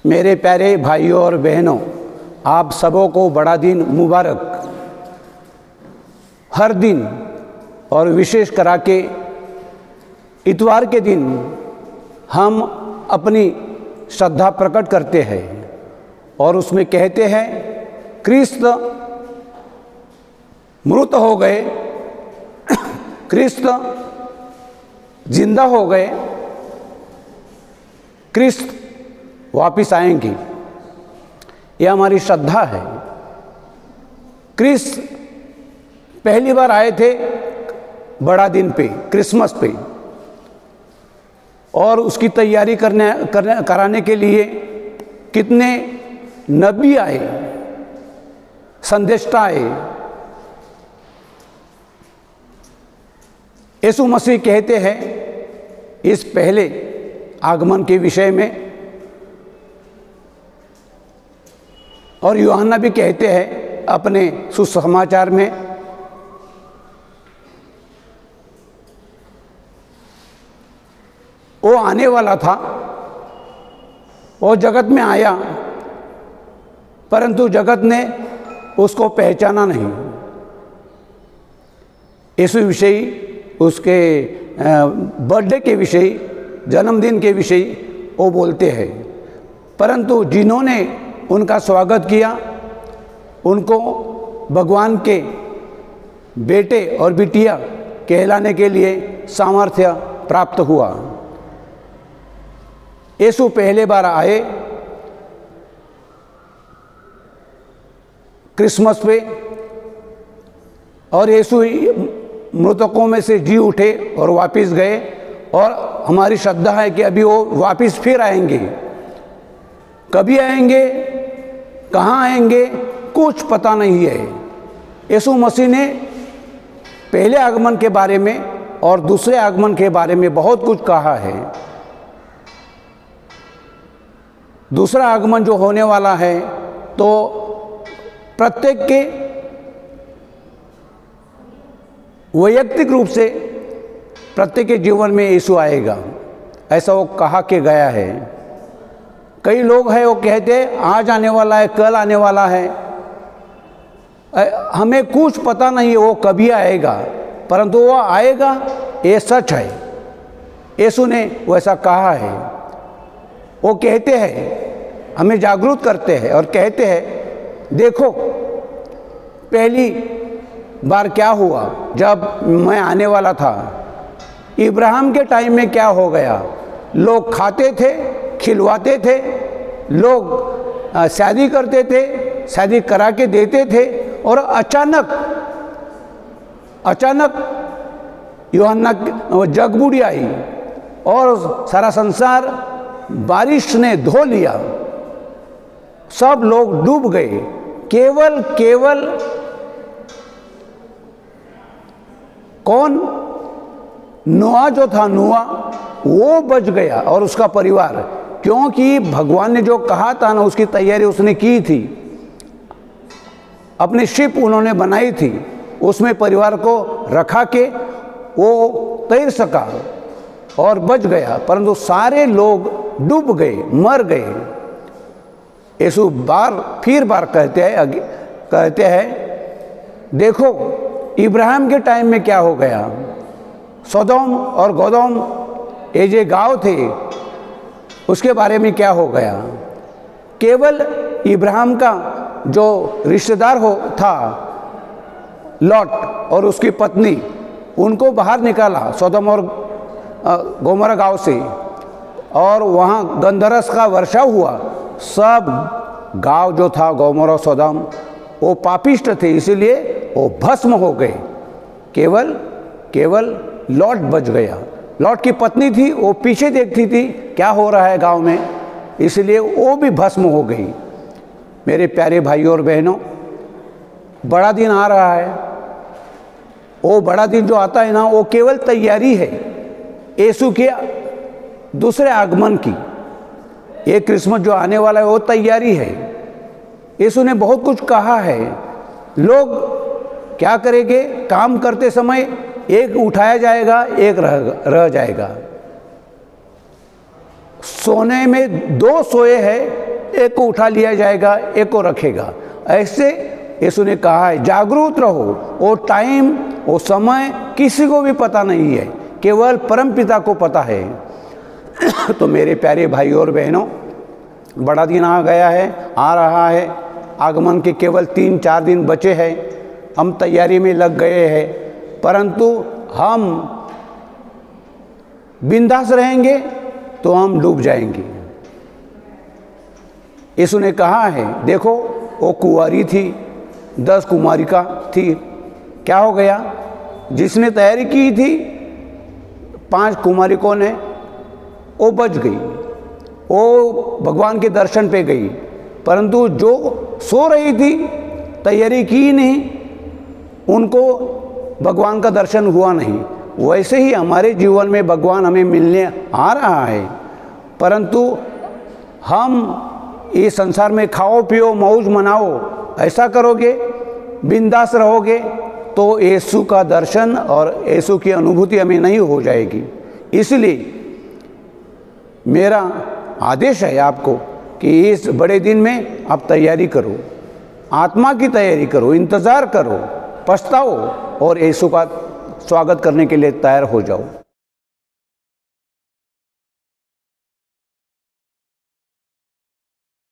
मेरे प्यारे भाइयों और बहनों, आप सबों को बड़ा दिन मुबारक। हर दिन और विशेष करा के इतवार के दिन हम अपनी श्रद्धा प्रकट करते हैं और उसमें कहते हैं क्रिस्त मृत हो गए, क्रिस्त जिंदा हो गए, क्रिस्त वापिस आएंगे। यह हमारी श्रद्धा है। क्रिस्त पहली बार आए थे बड़ा दिन पे, क्रिसमस पे, और उसकी तैयारी कराने के लिए कितने नबी आए, संदेष्टा आए। यीशु मसीह कहते हैं इस पहले आगमन के विषय में, और यूहन्ना भी कहते हैं अपने सुसमाचार में, वो आने वाला था, वो जगत में आया, परंतु जगत ने उसको पहचाना नहीं। इस विषय, उसके बर्थडे के विषय, जन्मदिन के विषय वो बोलते हैं। परंतु जिन्होंने उनका स्वागत किया, उनको भगवान के बेटे और बिटिया कहलाने के लिए सामर्थ्य प्राप्त हुआ। यीशु पहले बार आए क्रिसमस पे, और यीशु मृतकों में से जी उठे और वापस गए, और हमारी श्रद्धा है कि अभी वो वापस फिर आएंगे। कभी आएंगे, कहाँ आएंगे, कुछ पता नहीं है। यीशु मसीह ने पहले आगमन के बारे में और दूसरे आगमन के बारे में बहुत कुछ कहा है। दूसरा आगमन जो होने वाला है, तो प्रत्येक के वैयक्तिक रूप से प्रत्येक के जीवन में यीशु आएगा, ऐसा वो कहा के गया है। कई लोग हैं वो कहते हैं आज आने वाला है, कल आने वाला है, हमें कुछ पता नहीं है वो कभी आएगा, परंतु वो आएगा, ये सच है। यीशु ने वैसा कहा है। वो कहते हैं, हमें जागरूक करते हैं और कहते हैं देखो पहली बार क्या हुआ जब मैं आने वाला था। इब्राहिम के टाइम में क्या हो गया, लोग खाते थे, खिलवाते थे, लोग शादी करते थे, शादी करा के देते थे, और अचानक यूहन्ना जग बूढ़ी आई और सारा संसार बारिश ने धो लिया, सब लोग डूब गए। केवल कौन, नोआ जो था, नोआ वो बच गया और उसका परिवार, क्योंकि भगवान ने जो कहा था ना, उसकी तैयारी उसने की थी। अपनी शिप उन्होंने बनाई थी, उसमें परिवार को रखा के वो तैर सका और बच गया, परंतु सारे लोग डूब गए, मर गए। यीशु फिर बार कहते हैं देखो इब्राहिम के टाइम में क्या हो गया। सोदोम और गोदोम ये जो गांव थे, उसके बारे में क्या हो गया। केवल इब्राहिम का जो रिश्तेदार था लॉट और उसकी पत्नी, उनको बाहर निकाला सोदोम और गोमोरा गांव से, और वहाँ गंधरस का वर्षा हुआ। सब गांव जो था गोमोरा सोदोम वो पापिष्ट थे, इसीलिए वो भस्म हो गए। केवल लॉट बच गया। लॉट की पत्नी थी, वो पीछे देखती थी क्या हो रहा है गांव में, इसलिए वो भी भस्म हो गई। मेरे प्यारे भाइयों और बहनों, बड़ा दिन आ रहा है। वो बड़ा दिन जो आता है ना, वो केवल तैयारी है यीशु के दूसरे आगमन की। ये क्रिसमस जो आने वाला है वो तैयारी है। यीशु ने बहुत कुछ कहा है। लोग क्या करेंगे, काम करते समय एक उठाया जाएगा, एक रह जाएगा। सोने में दो सोए हैं, एक को उठा लिया जाएगा, एक को रखेगा। ऐसे यीशु ने कहा है जागरूक रहो। वो टाइम, वो समय किसी को भी पता नहीं है, केवल परमपिता को पता है। तो मेरे प्यारे भाई और बहनों, बड़ा दिन आ गया है, आ रहा है। आगमन के केवल 3-4 दिन बचे हैं। हम तैयारी में लग गए हैं, परंतु हम बिंदास रहेंगे तो हम डूब जाएंगे। यीशु ने कहा है, देखो वो कुंवारी थी, 10 कुमारिका थी, क्या हो गया? जिसने तैयारी की थी 5 कुमारिकों ने, वो बच गई, वो भगवान के दर्शन पे गई। परंतु जो सो रही थी, तैयारी की नहीं, उनको भगवान का दर्शन हुआ नहीं। वैसे ही हमारे जीवन में भगवान हमें मिलने आ रहा है, परंतु हम इस संसार में खाओ पियो मौज मनाओ ऐसा करोगे, बिंदास रहोगे, तो यीशु का दर्शन और यीशु की अनुभूति हमें नहीं हो जाएगी। इसलिए मेरा आदेश है आपको कि इस बड़े दिन में आप तैयारी करो, आत्मा की तैयारी करो, इंतज़ार करो, पछताओ और यीशु का स्वागत करने के लिए तैयार हो जाओ।